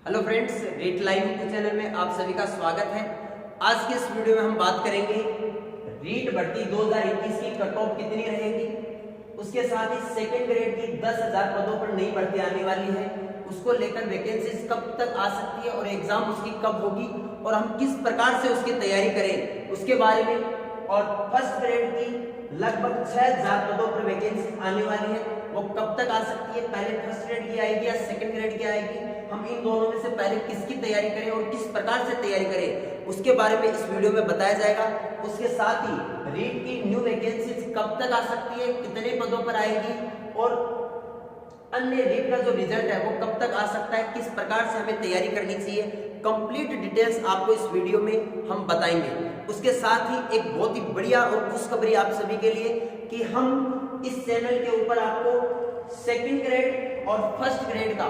Hello friends, rate live channel में आप सभी का स्वागत है। आज के इस वीडियो में हम बात करेंगे रीट भर्ती 2021 की कट ऑफ कितनी रहेगी, उसके साथ ही सेकंड ग्रेड की 10,000 पदों पर नई भर्ती आने वाली है, उसको लेकर वैकेंसीज कब तक आ सकती है और एग्जाम उसकी कब होगी और हम किस प्रकार से उसकी तैयारी करें उसके बारे में। और फर्स्ट ग्रेड की लगभग 6,000 पदों पर वैकेंसी आने वाली है, वो कब तक आ सकती है, पहले फर्स्ट ग्रेड की आएगी या सेकंड ग्रेड की आएगी, हम इन दोनों में से पहले किसकी तैयारी करें और किस प्रकार से तैयारी करें उसके बारे में इस वीडियो में बताया जाएगा। उसके साथ ही रीट की न्यू वैकेंसीज कब तक आ सकती है, कितने पदों पर आएगी और अन्य रीट का जो रिजल्ट है वो कब तक आ सकता है, किस प्रकार से हमें तैयारी करनी चाहिए, कंप्लीट डिटेल्स आपको इस वीडियो में हम बताएंगे। उसके साथ ही एक बहुत ही बढ़िया और खुशखबरी आप सभी के लिए कि हम इस चैनल के ऊपर आपको सेकंड ग्रेड और फर्स्ट ग्रेड का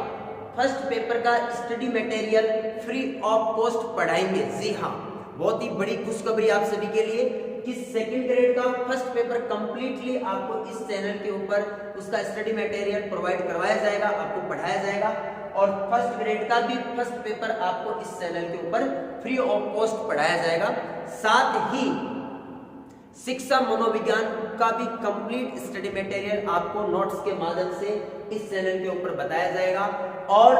फर्स्ट पेपर का study material free of cost पढ़ाएंगे। जी हाँ, बहुत ही बड़ी खुशखबरी आप सभी के लिए कि सेकंड ग्रेड का फर्स्ट पेपर कंप्लीटली आपको इस चैनल के ऊपर उसका स्टडी मटेरियल प्रोवाइड करवाया जाएगा, आपको पढ़ाया जाएगा और फर्स्ट ग्रेड का भी फर्स्ट पेपर आपको इस चैनल के ऊपर फ्री ऑफ कॉस्ट पढ़ाया जाएगा। साथ ही शिक्षा मनोविज्ञान का भी कंप्लीट स्टडी मटेरियल आपको नोट्स के माध्यम से इस चैनल के ऊपर बताया जाएगा और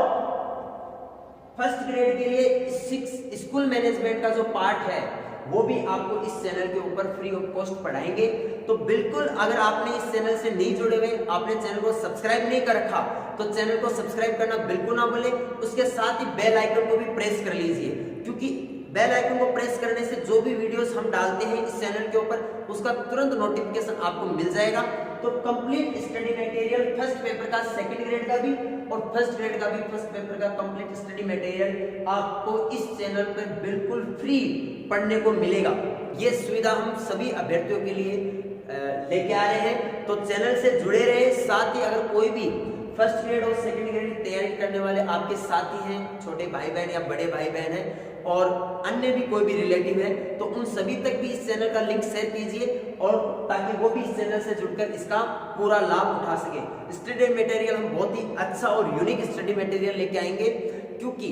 फर्स्ट ग्रेड के लिए स्कूल मैनेजमेंट का जो पार्ट है वो भी आपको इस चैनल के ऊपर फ्री ऑफ कॉस्ट पढ़ाएंगे। तो बिल्कुल अगर आपने इस चैनल से नहीं जुड़े हुए, आपने चैनल को सब्सक्राइब नहीं कर रखा तो चैनल को सब्सक्राइब करना बिल्कुल ना भूलें। उसके साथ ही बेल आइकन को भी प्रेस कर लीजिए, क्योंकि बेल आइकन को प्रेस करने से जो भी वीडियोस हम डालते हैं इस चैनल के ऊपर उसका तुरंत नोटिफिकेशन आपको मिल जाएगा। तो complete study material first paper का सेकंड ग्रेड का भी और फर्स्ट ग्रेड का भी फर्स्ट पेपर का कंप्लीट स्टडी मटेरियल आपको इस चैनल पर बिल्कुल फ्री पढ़ने को मिलेगा। ये सुविधा हम सभी अभ्यर्थियों के लिए लेके आ रहे हैं, तो चैनल से जुड़े रहे। साथ ही अगर कोई भी फर्स्ट ग्रेड और सेकंड ग्रेड की तैयारी करने वाले आपके साथी हैं, छोटे भाई बहन या बड़े भाई बहन हैं और अन्य भी कोई भी रिलेटिव है, तो उन सभी तक भी इस चैनल का लिंक शेयर कीजिए और ताकि वो भी इस चैनल से जुड़कर इसका पूरा लाभ उठा सके। स्टडी मटेरियल हम बहुत ही अच्छा और यूनिक स्टडी मटेरियल लेके आएंगे, क्योंकि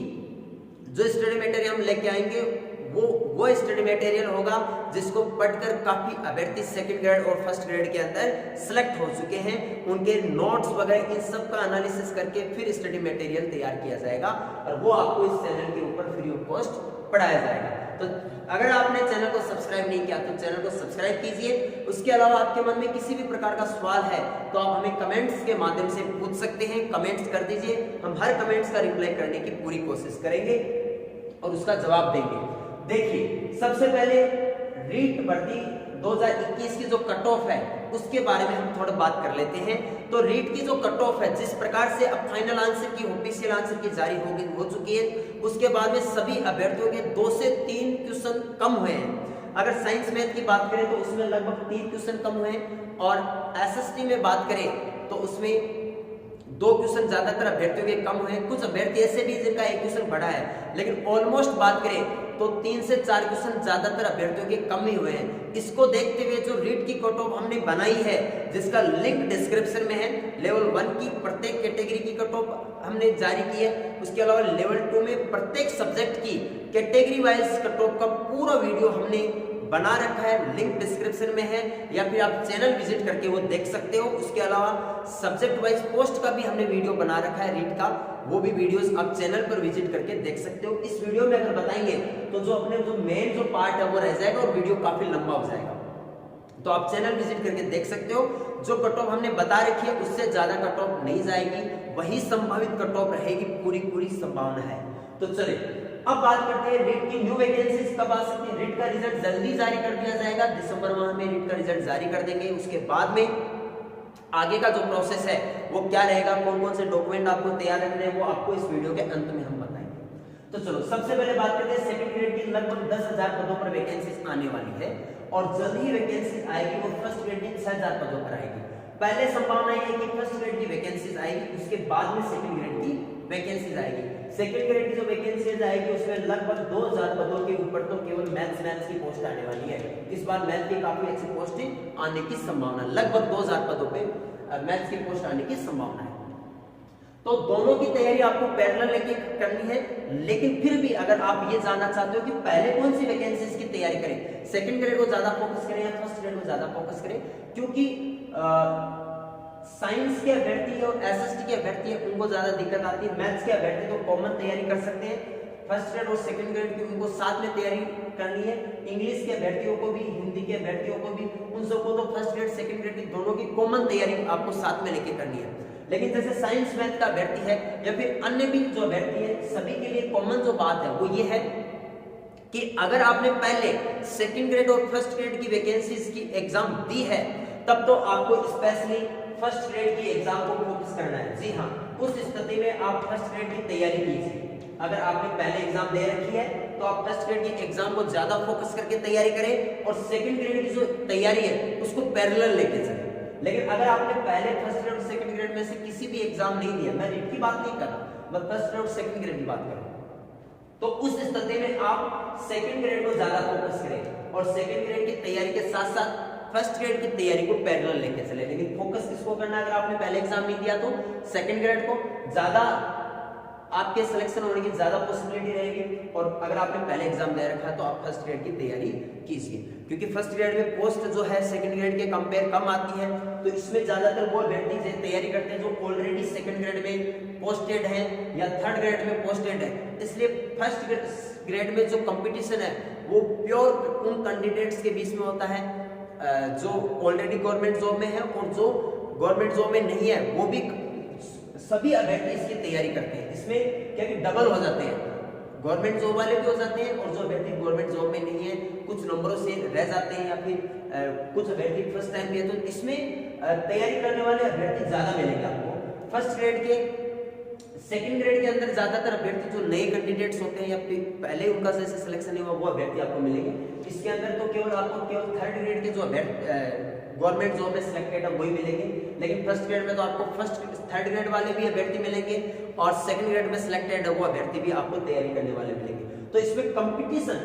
जो स्टडी मटेरियल हम लेके आएंगे वो स्टडी मटेरियल होगा जिसको पढ़कर काफी अभ्यर्थी सेकंड ग्रेड और फर्स्ट ग्रेड के अंदर सिलेक्ट हो चुके हैं। उनके नोट्स वगैरह इन सब का एनालिसिस करके फिर स्टडी मटेरियल तैयार किया जाएगा और वो आपको इस चैनल के ऊपर फ्री ऑफ कॉस्ट पढ़ाया जाएगा। तो अगर आपने चैनल को सब्सक्राइब नहीं किया तो चैनल को सब्सक्राइब कीजिए। उसके अलावा आपके मन में किसी भी प्रकार का सवाल है तो आप हमें कमेंट्स के माध्यम से पूछ सकते हैं, कमेंट्स कर दीजिए। हम हर कमेंट्स का रिप्लाई करने की पूरी कोशिश करेंगे और उसका जवाब देंगे। देखिए, सबसे पहले रीट भर्ती 2021 की जो कट ऑफ है उसके बारे में हम थोड़ा बात कर लेते हैं। तो रीट की जो कट ऑफ है, जिस प्रकार से अब फाइनल आंसर की ऑफिशियल आंसर की जारी हो चुकी है, उसके बाद में सभी अभ्यर्थियों के 2 से 3 क्वेश्चन कम हुए हैं। अगर साइंस मैथ की बात करें तो उसमें लगभग 3 क्वेश्चन कम हुए हैं और एसएसटी में बात करें तो उसमें 2 क्वेश्चन ज्यादातर अभ्यर्थियों के कम हुए हैं। कुछ अभ्यर्थी ऐसे भी जिनका 1 क्वेश्चन बढ़ा है, लेकिन ऑलमोस्ट बात करें तो 3 से 4 क्वेश्चन ज्यादातर अभ्यर्थियों के कम ही हुए हैं। इसको देखते हुए जो रीट की कट ऑफ हमने बनाई है, जिसका लिंक डिस्क्रिप्शन में है, लेवल 1 की प्रत्येक कैटेगरी की कट ऑफ हमने जारी की है। उसके अलावा लेवल 2 में प्रत्येक सब्जेक्ट की कैटेगरी वाइज कट ऑफ का पूरा वीडियो हमने बना रखा है, लिंक डिस्क्रिप्शन में है या फिर आप चैनल विजिट करके वो देख सकते हो। उसके अलावा सब्जेक्ट वाइज पोस्ट का भी हमने वीडियो बना रखा है रीट का, वो भी वीडियोस आप चैनल पर विजिट करके देख सकते हो। इस वीडियो में अगर बताएंगे तो जो अपने जो मेन जो पार्ट है वो रह जाएगा और वीडियो काफी लंबा हो जाएगा, तो आप चैनल विजिट करके देख सकते हो। जो कट ऑफ हमने बता रखी है उससे ज्यादा कट ऑफ नहीं जाएगी, वही संभावित कट ऑफ रहेगी, पूरी संभावना है। तो चलिए अब बात करते हैं रीट की न्यू वैकेंसीज कब आ सकती है। रीट का रिजल्ट जल्दी जारी कर दिया जाएगा, दिसंबर माह में रीट का रिजल्ट जारी कर देंगे। उसके बाद में आगे का जो प्रोसेस है वो क्या रहेगा, कौन कौन से डॉक्यूमेंट आपको तैयार रखने हैं, वो आपको इस वीडियो के अंत में हम बताएंगे। तो चलो सबसे पहले बात करते हैं सेकंड ग्रेड की लगभग 10,000 पदों पर वैकेंसीज आने वाली है और जल्द ही वैकेंसीज आएगी वो फर्स्ट ग्रेड की 6,000 पदों पर आएगी। पहले संभावना ये है कि फर्स्ट ग्रेड की वैकेंसीज आएगी, उसके बाद में सेकंड ग्रेड की वैकेंसीज आएगी। सेकंड ग्रेड की जो वैकेंसीज आएगी उसमें लगभग 2,000 पदों के ऊपर तो केवल मैथ्स की पोस्ट आने वाली है। इस बार मैथ की काफी अच्छी पोस्ट आने की संभावना, लगभग 2,000 पदों पे मैथ्स की पोस्ट आने की संभावना है। तो दोनों की तैयारी आपको पैरेलल लेके करनी है। लेकिन फिर भी अगर आप ये जानना चाहते हो कि पहले कौन सी वैकेंसीज की तैयारी करें, सेकंड ग्रेड को ज्यादा फोकस करें या फर्स्ट ग्रेड को ज्यादा फोकस करें, क्योंकि साइंस के अभ्यर्थी और एसएसटी के अभ्यर्थी है उनको ज्यादा दिक्कत आती है। मैथ्स के अभ्यर्थी तो कॉमन तैयारी कर सकते हैं, फर्स्ट ग्रेड और सेकंड ग्रेड की उनको साथ में तैयारी करनी है। इंग्लिश के अभ्यर्थियों को भी, हिंदी के अभ्यर्थियों को भी, उन सबको तो फर्स्ट ग्रेड सेकंड ग्रेड की दोनों की कॉमन तैयारी आपको साथ में लेके करनी है। लेकिन जैसे साइंस मैथ का अभ्यर्थी है या फिर अन्य भी जो अभ्यर्थी है, सभी के लिए कॉमन जो बात है वो ये है कि अगर आपने पहले सेकंड ग्रेड और फर्स्ट ग्रेड की वैकेंसीज की एग्जाम दी है, तब तो आपको स्पेशली फर्स्ट ग्रेड की एग्जाम को फोकस करना है। जी हाँ, उस स्थिति में आप फर्स्ट ग्रेड की तैयारी कीजिए। अगर आपने पहले एग्जाम दे रखी है तो आप फर्स्ट ग्रेड की एग्जाम को ज्यादा फोकस करके तैयारी करें और सेकंड ग्रेड की जो तैयारी है उसको पैरेलल लेके चलें। लेकिन अगर आपने पहले फर्स्ट ग्रेड और सेकंड ग्रेड में से किसी भी एग्जाम नहीं दिया, मैं रीट की बात नहीं कर रहा, मैं फर्स्ट ग्रेड और सेकंड ग्रेड की बात कर रहा हूं, तो उस स्थिति में आप सेकंड ग्रेड को ज्यादा फोकस करें और सेकंड ग्रेड की तैयारी के साथ साथ फर्स्ट ग्रेड की तैयारी को पैरेलल लेके चले। लेकिन फोकस किसको करना है, अगर आपने पहले एग्जाम नहीं दिया तो सेकंड ग्रेड को ज्यादा, आपके सिलेक्शन होने की ज्यादा पॉसिबिलिटी रहेगी। और अगर आपने पहले एग्जाम दे रखा है तो आप फर्स्ट ग्रेड की तैयारी कीजिए, क्योंकि फर्स्ट ग्रेड में पोस्ट जो है सेकंड ग्रेड के कंपेयर कम आती है। तो इसमें ज्यादातर वो अभ्यर्थी तैयारी करते हैं जो ऑलरेडी सेकंड ग्रेड में पोस्टेड है या थर्ड ग्रेड में पोस्टेड है। इसलिए फर्स्ट ग्रेड में जो कंपटीशन है वो प्योर उन कैंडिडेट्स के बीच में होता है जो ऑलरेडी गवर्नमेंट जॉब में है और जो गवर्नमेंट जॉब में नहीं है, वो भी सभी अभ्यर्थी इसकी तैयारी करते हैं। इसमें क्या कि डबल हो जाते हैं, गवर्नमेंट जॉब वाले भी हो जाते हैं और जो अभ्यर्थी गवर्नमेंट जॉब में नहीं है कुछ नंबरों से रह जाते हैं या फिर कुछ अभ्यर्थी फर्स्ट टाइम भी है, तो इसमें तैयारी करने वाले अभ्यर्थी ज्यादा मिलेंगे आपको। फर्स्ट ग्रेड के, सेकंड ग्रेड के अंदर ज्यादातर अभ्यर्थी जो नए कैंडिडेट्स होते हैं या फिर पहले उनका जैसे सिलेक्शन नहीं हुआ वो अभ्यर्थी आपको मिलेंगे। इसके अंदर तो केवल आपको केवल थर्ड ग्रेड के जो गवर्नमेंट जॉब में सिलेक्टेड है वही मिलेंगे। लेकिन फर्स्ट ग्रेड में तो आपको थर्ड ग्रेड वाले भी अभ्यर्थी मिलेंगे और सेकंड ग्रेड में सिलेक्टेड है वो अभ्यर्थी भी आपको तैयारी करने वाले मिलेंगे। तो इसमें कंपटीशन,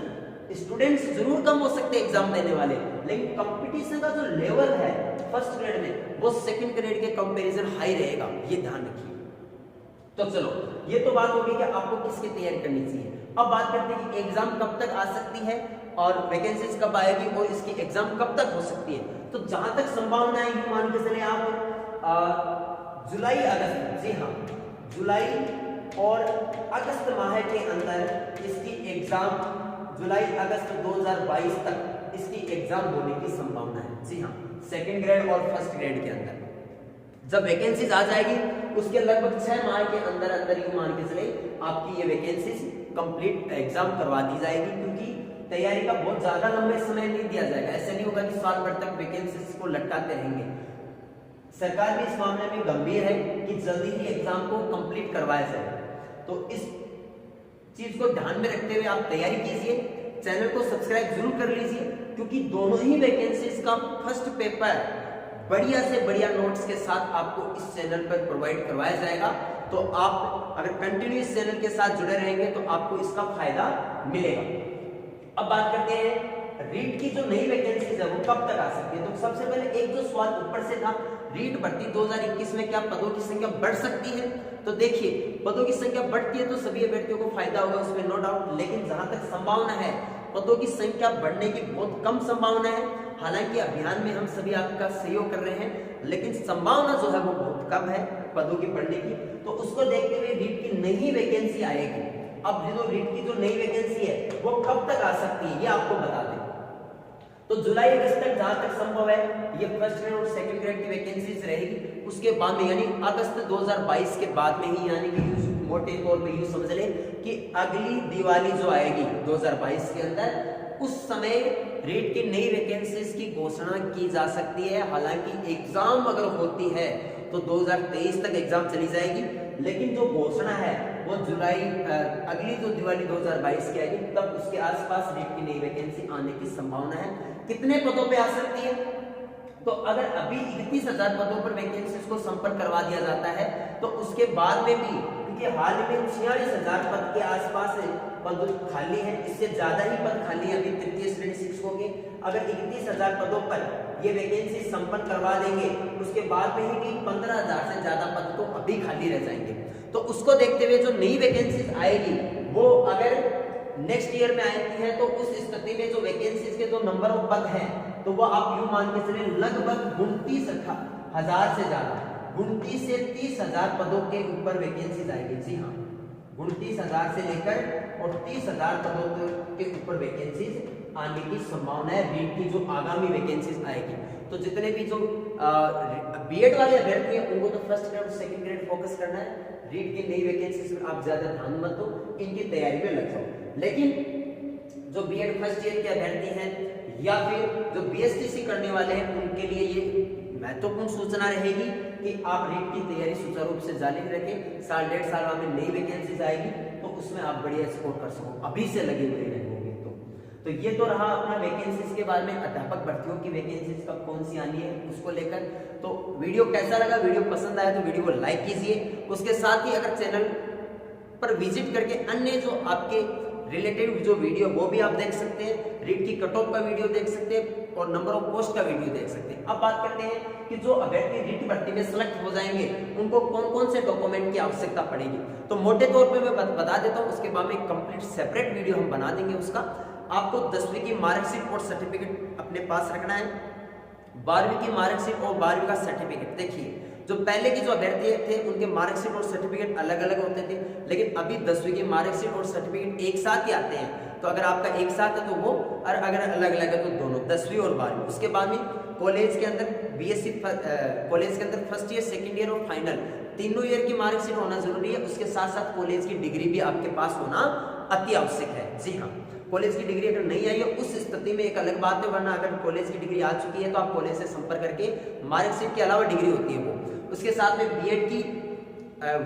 स्टूडेंट्स जरूर कम हो सकते हैं एग्जाम देने वाले, लेकिन कंपटीशन का जो लेवल है फर्स्ट ग्रेड में वो सेकंड ग्रेड के कंपैरिजन हाई रहेगा, ये ध्यान रखिए। तो चलो, ये तो बात होगी कि आपको किसकी तैयारी करनी चाहिए। अब बात करते हैं कि एग्जाम कब तक आ सकती है और वैकेंसीज कब आएगी और इसकी एग्जाम कब तक हो सकती है। तो जहां तक संभावना है ये मान के चले आप जुलाई अगस्त, जी हाँ, जुलाई और अगस्त माह के अंदर इसकी एग्जाम, जुलाई अगस्त 2022 तक इसकी एग्जाम होने की संभावना है। जी हाँ, सेकंड ग्रेड और फर्स्ट ग्रेड के अंदर जब वैकेंसीज आ जाएगी उसके लगभग 6 माह के अंदर अंदर ही मान के चले आपकी ये वैकेंसीज कंप्लीट एग्जाम करवा दी जाएगी, क्योंकि तैयारी का बहुत ज्यादा लंबे समय नहीं दिया जाएगा। ऐसा नहीं होगा कि साल भर तक वैकेंसीज को लटकाते रहेंगे। सरकार भी इस मामले में गंभीर है कि जल्दी ही एग्जाम को कंप्लीट करवाया जाए। तो इस चीज को ध्यान में रखते हुए आप तैयारी कीजिए, चैनल को सब्सक्राइब जरूर कर लीजिए, क्योंकि दोनों ही वैकेंसीज का फर्स्ट पेपर बढ़िया से बढ़िया नोट्स के साथ आपको इस चैनल पर प्रोवाइड करवाया जाएगा। तो आप अगर कंटिन्यू इस चैनल के साथ जुड़े रहेंगे तो आपको इसका फायदा मिलेगा। अब बात करते हैं रीट की जो नई वैकेंसीज है वो कब तक आ सकती है। तो सबसे पहले एक जो सवाल ऊपर से था, रीट भर्ती 2021 में क्या पदों की संख्या बढ़ सकती है। तो देखिए, पदों की संख्या बढ़ती है तो सभी अभ्यर्थियों को फायदा होगा, उसमें नो डाउट। लेकिन जहां तक संभावना है पदों की संख्या बढ़ने की बहुत कम संभावना है। हालांकि अभियान में हम सभी आपका सहयोग कर रहे हैं, लेकिन संभावना जो है वो बहुत कम है पदों की बढ़ने की। तो उसको देखते हुए रीट की नई वैकेंसी आएगी। अब जो रीट की जो नई वैकेंसी है वो कब तक आ सकती है ये आपको बता दें। तो जुलाई अगस्त तक जहां तक संभव है ये फर्स्ट ग्रेड और सेकंड ग्रेड की वैकेंसीज रहेगी। उसके बाद में यानी अगस्त 2022 के बाद में ही, यानी कि मोटे तौर पे यूं समझ लें कि अगली दिवाली जो आएगी 2022 के अंदर, उस समय रीट की नई वैकेंसीज की घोषणा की जा सकती है। हालांकि एग्जाम अगर होती है तो 2023 तक एग्जाम चली जाएगी, लेकिन जो घोषणा है वो जुलाई अगली जो दिवाली 2022 की आएगी तब उसके आसपास रीट की नई वैकेंसी आने की संभावना है। कितने पदों पे आ सकती है? तो अगर अभी 31,000 पदों पर वैकेंसीज को संपर्क करवा दिया जाता है तो उसके बाद में भी, क्योंकि हाल में 46,000 पद के आसपास पद खाली है, इससे ज्यादा ही पद खाली है अभी तृतीय श्रेणी शिक्षकों के। अगर 31,000 पदों पर ये वैकेंसी संपन्न करवा देंगे उसके बाद में ही 15,000 से ज्यादा पद तो अभी खाली रह जाएंगे। तो उसको देखते हुए जो नई वैकेंसीज आएगी वो अगर नेक्स्ट ईयर में आती है तो उस स्थिति में जो वैकेंसीज के जो नंबर ऑफ पद हैं तो वो आप यूं मान के चले लगभग 29,000 से ज्यादा 29 से 30,000 पदों के ऊपर वैकेंसीज आएगी। जी हाँ, 29,000 से लेकर और 30,000 पदों के ऊपर वैकेंसीज आने की संभावना है रीट की जो आगामी वैकेंसीज आएगी। तो जितने भी जो बीएड वाले अभ्यर्थी हैं उनको तो फर्स्ट ग्रेड और सेकंड ग्रेड फोकस करना है। रीट की नई वैकेंसीज में आप ज्यादा ध्यान मत दो, इनकी तैयारी में लग जाओ। लेकिन जो बीएड फर्स्ट ईयर के अभ्यर्थी हैं या फिर जो बीएसटीसी करने वाले हैं उनके लिए ये महत्वपूर्ण सूचना रहेगी कि आप रीट की तैयारी सुचारू रूप से जारी रखें। साल डेढ़ साल में नई वैकेंसीज आएगी तो उसमें आप बढ़िया स्कोर कर सको, अभी से लगे हुए रहेंगे। तो ये तो रहा अपना वैकेंसीज के बारे में, अध्यापक भर्तियों की वैकेंसीज कब कौन सी आनी है उसको लेकर। तो वीडियो कैसा लगा, वीडियो पसंद आया तो वीडियो को लाइक कीजिए। उसके साथ ही अगर चैनल पर विजिट करके अन्य जो आपके रिलेटेड जो वीडियो वो भी आप देख सकते हैं, रीट की कट ऑफ का वीडियो देख सकते हैं और नंबर ऑफ पोस्ट का वीडियो देख सकते हैं। अब बात करते हैं कि जो अभ्यर्थी रीट भर्ती में सिलेक्ट हो जाएंगे उनको कौन कौन से डॉक्यूमेंट की आवश्यकता पड़ेगी। तो मोटे तौर पे मैं बता देता हूँ, उसके बाद में कंप्लीट सेपरेट वीडियो हम बना देंगे। उसका आपको 10वीं की मार्कशीट और सर्टिफिकेट अपने पास रखना है, 12वीं की मार्कशीट और 12वीं का सर्टिफिकेट। देखिए जो पहले के जो अभ्यर्थी थे उनके मार्कशीट और सर्टिफिकेट अलग अलग होते थे, लेकिन अभी 10वीं की मार्कशीट और सर्टिफिकेट एक साथ ही आते हैं। तो अगर आपका एक साथ है तो वो, और अगर अलग अलग है तो दोनों, 10वीं और 12वीं। उसके बाद में कॉलेज के अंदर बीएससी कॉलेज के अंदर फर्स्ट ईयर, सेकेंड ईयर और फाइनल तीनों ईयर की मार्कशीट होना जरूरी है। उसके साथ साथ कॉलेज की डिग्री भी आपके पास होना अति आवश्यक है। जी हाँ, कॉलेज की डिग्री अगर नहीं आई है उस स्थिति में एक अलग बात है, वरना अगर कॉलेज की डिग्री आ चुकी है तो आप कॉलेज से संपर्क करके, मार्कशीट के अलावा डिग्री होती है वो। उसके साथ में बीएड की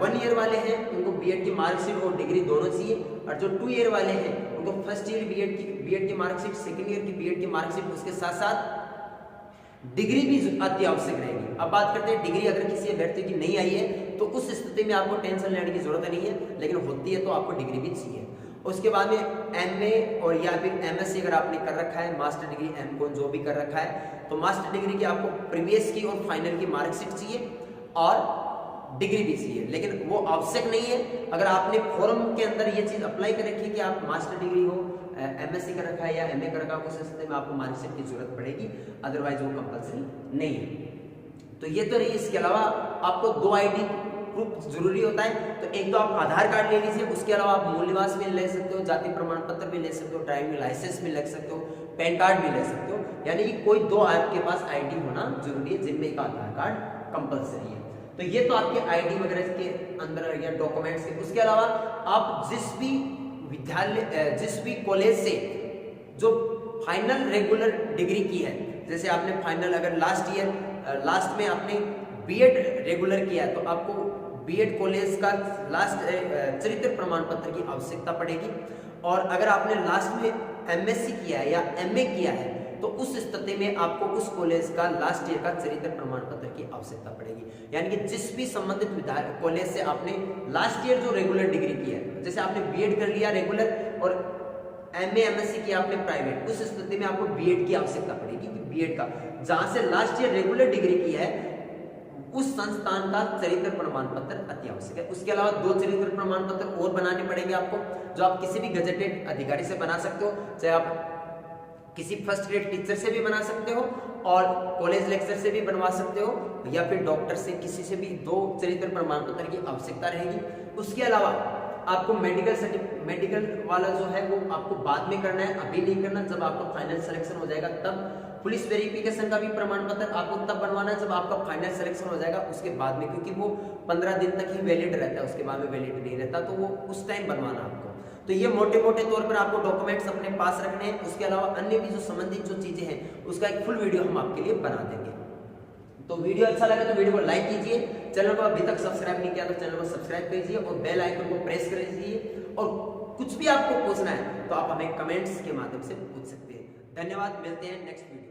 1 ईयर वाले हैं उनको बीएड की मार्कशीट और डिग्री दोनों चाहिए, और जो 2 ईयर वाले हैं उनको फर्स्ट ईयर बीएड की मार्कशीट, सेकेंड ईयर की बीएड की मार्कशीट, उसके साथ साथ डिग्री भी अति आवश्यक रहेगी। अब बात करते हैं डिग्री अगर किसी अभ्यर्थी की नहीं आई है तो उस स्थिति में आपको टेंशन लेने की जरूरत नहीं है, लेकिन होती है तो आपको डिग्री भी चाहिए। उसके बाद में एमए और या फिर एमएससी अगर आपने कर रखा है, मास्टर डिग्री एमकॉम जो भी कर रखा है, तो मास्टर डिग्री की आपको प्रीवियस की और फाइनल की मार्कशीट चाहिए और डिग्री भी चाहिए, लेकिन वो आवश्यक नहीं है। अगर आपने फॉर्म के अंदर ये चीज अप्लाई कर रखी है कि आप मास्टर डिग्री हो, एमएससी कर रखा है या एमए कर रखा है, उस स्थिति में आपको मार्कशीट की जरूरत पड़ेगी, अदरवाइज वो कंपल्सरी नहीं है। तो ये तो रही। इसके अलावा आपको 2 आईडी प्रूफ जरूरी होता है। तो एक तो आप आधार कार्ड ले लीजिए, उसके अलावा आप मूल निवास भी ले सकते हो, जाति प्रमाण पत्र भी ले सकते हो, ड्राइविंग लाइसेंस भी ले सकते हो, पैन कार्ड भी ले सकते हो। यानी कि कोई 2 आपके पास आईडी होना जरूरी है, जिनमें एक आधार कार्ड कंपल्सरी है। तो ये तो आपके आईडी वगैरह के अंदर या डॉक्यूमेंट्स के। उसके अलावा आप जिस भी विद्यालय, जिस भी कॉलेज से जो फाइनल रेगुलर डिग्री की है, जैसे आपने फाइनल अगर लास्ट में आपने बीएड रेगुलर किया है तो आपको बीएड कॉलेज का लास्ट चरित्र प्रमाण पत्र की आवश्यकता पड़ेगी। और अगर आपने लास्ट में एमएससी किया है या एमए किया है तो उस स्थिति में आपको उस कॉलेज का लास्ट ईयर का चरित्र प्रमाण पत्र की आवश्यकता पड़ेगी। यानी कि जिस भी संबंधित कॉलेज से आपने लास्ट ईयर जो रेगुलर डिग्री की है, जैसे आपने बीएड कर लिया रेगुलर और एमए एमएससी किया आपने प्राइवेट, उस स्थिति में आपको बीएड की आवश्यकता पड़ेगी कि बीएड का जहां से लास्ट ईयर रेगुलर डिग्री की है उस संस्थान का चरित्र प्रमाण पत्र अति आवश्यक है। उसके अलावा 2 चरित्र प्रमाण पत्र और बनाने पड़ेंगे आपको, जो आप किसी भी गजेटेड अधिकारी से बना सकते हो, चाहे आप किसी फर्स्ट ग्रेड टीचर से भी बना सकते हो और कॉलेज लेक्चर से भी बनवा सकते हो, या फिर डॉक्टर से, किसी से भी 2 चरित्र प्रमाण पत्र की आवश्यकता रहेगी। उसके अलावा आपको मेडिकल वाला जो है वो आपको बाद में करना है, अभी नहीं करना। जब आपका फाइनल सिलेक्शन हो जाएगा तब पुलिस वेरिफिकेशन का भी प्रमाण पत्र आपको तब बनवाना है जब आपका फाइनल सिलेक्शन हो जाएगा, उसके बाद में, क्योंकि वो 15 दिन तक ही वैलिड रहता है, उसके बाद में वैलिड नहीं रहता, तो वो उस टाइम बनवाना आपको। तो ये मोटे मोटे तौर पर आपको डॉक्यूमेंट्स अपने पास रखने हैं। उसके अलावा अन्य भी जो संबंधित जो चीजें हैं उसका एक फुल वीडियो हम आपके लिए बना देंगे। तो वीडियो अच्छा लगे तो वीडियो को लाइक कीजिए, चैनल को अभी तक सब्सक्राइब नहीं किया तो चैनल को सब्सक्राइब कीजिए और बेल आइकन को प्रेस कर दीजिए। और कुछ भी आपको पूछना है तो आप हमें कमेंट्स के माध्यम से पूछ सकते हैं। धन्यवाद, मिलते हैं नेक्स्ट वीडियो।